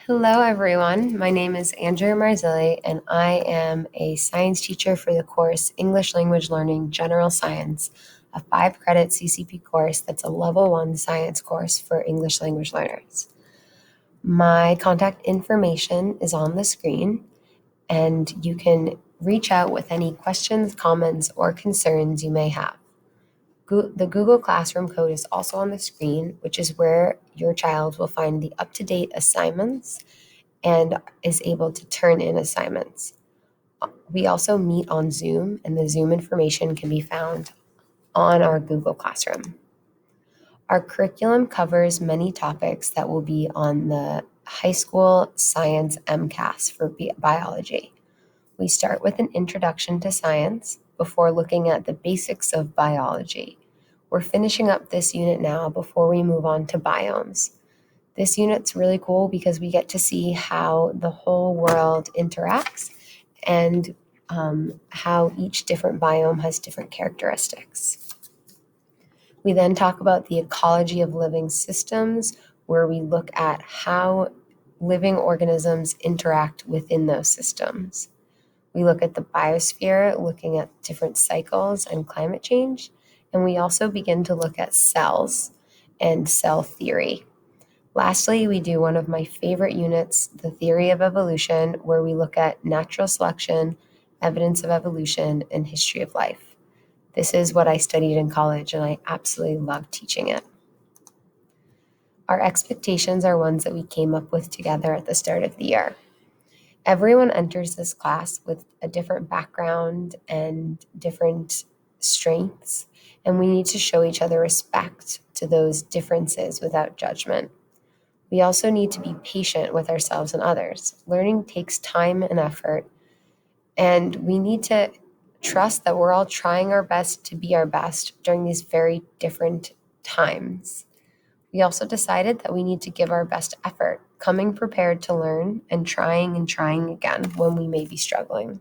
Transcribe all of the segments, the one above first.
Hello, everyone. My name is Andrea Marzilli, and I am a science teacher for the course English Language Learning General Science, a 5-credit CCP course that's a level 1 science course for English language learners. My contact information is on the screen, and you can reach out with any questions, comments, or concerns you may have. The Google Classroom code is also on the screen, which is where your child will find the up-to-date assignments and is able to turn in assignments. We also meet on Zoom, and the Zoom information can be found on our Google Classroom. Our curriculum covers many topics that will be on the high school science MCAS for biology. We start with an introduction to science before looking at the basics of biology. We're finishing up this unit now before we move on to biomes. This unit's really cool because we get to see how the whole world interacts and how each different biome has different characteristics. We then talk about the ecology of living systems, where we look at how living organisms interact within those systems. We look at the biosphere, looking at different cycles and climate change, and we also begin to look at cells and cell theory. Lastly, we do one of my favorite units, the theory of evolution, where we look at natural selection, evidence of evolution, and history of life. This is what I studied in college, and I absolutely love teaching it. Our expectations are ones that we came up with together at the start of the year. Everyone enters this class with a different background and different strengths, and we need to show each other respect to those differences without judgment. We also need to be patient with ourselves and others. Learning takes time and effort, and we need to trust that we're all trying our best to be our best during these very different times. We also decided that we need to give our best effort, coming prepared to learn and trying again when we may be struggling.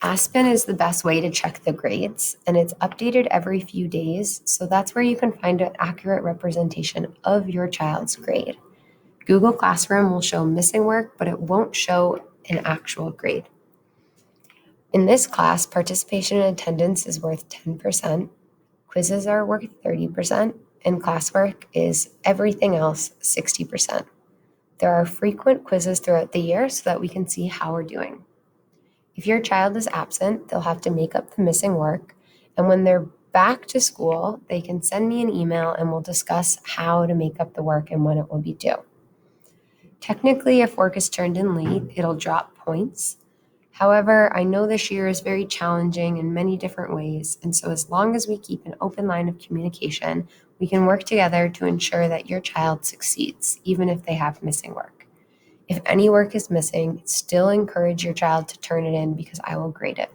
Aspen is the best way to check the grades, and it's updated every few days, so that's where you can find an accurate representation of your child's grade. Google Classroom will show missing work, but it won't show an actual grade. In this class, participation and attendance is worth 10%, quizzes are worth 30%, and classwork is everything else 60%. There are frequent quizzes throughout the year so that we can see how we're doing. If your child is absent, they'll have to make up the missing work, and when they're back to school, they can send me an email and we'll discuss how to make up the work and when it will be due. Technically, if work is turned in late, it'll drop points. However, I know this year is very challenging in many different ways, and so as long as we keep an open line of communication, we can work together to ensure that your child succeeds, even if they have missing work. If any work is missing, still encourage your child to turn it in because I will grade it.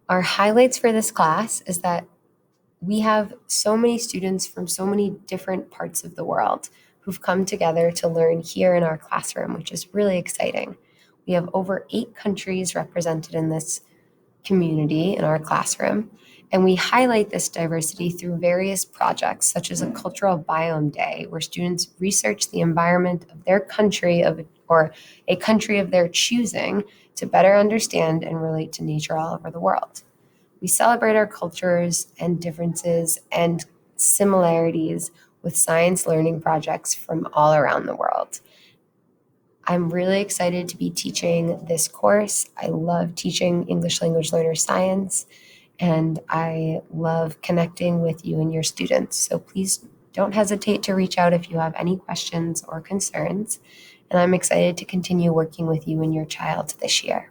Our highlights for this class is that we have so many students from so many different parts of the world who've come together to learn here in our classroom, which is really exciting. We have over 8 countries represented in this community in our classroom, and we highlight this diversity through various projects, such as a cultural biome day, where students research the environment of their country or a country of their choosing to better understand and relate to nature all over the world. We celebrate our cultures and differences and similarities with science learning projects from all around the world. I'm really excited to be teaching this course. I love teaching English language learner science, and I love connecting with you and your students. So please don't hesitate to reach out if you have any questions or concerns. And I'm excited to continue working with you and your child this year.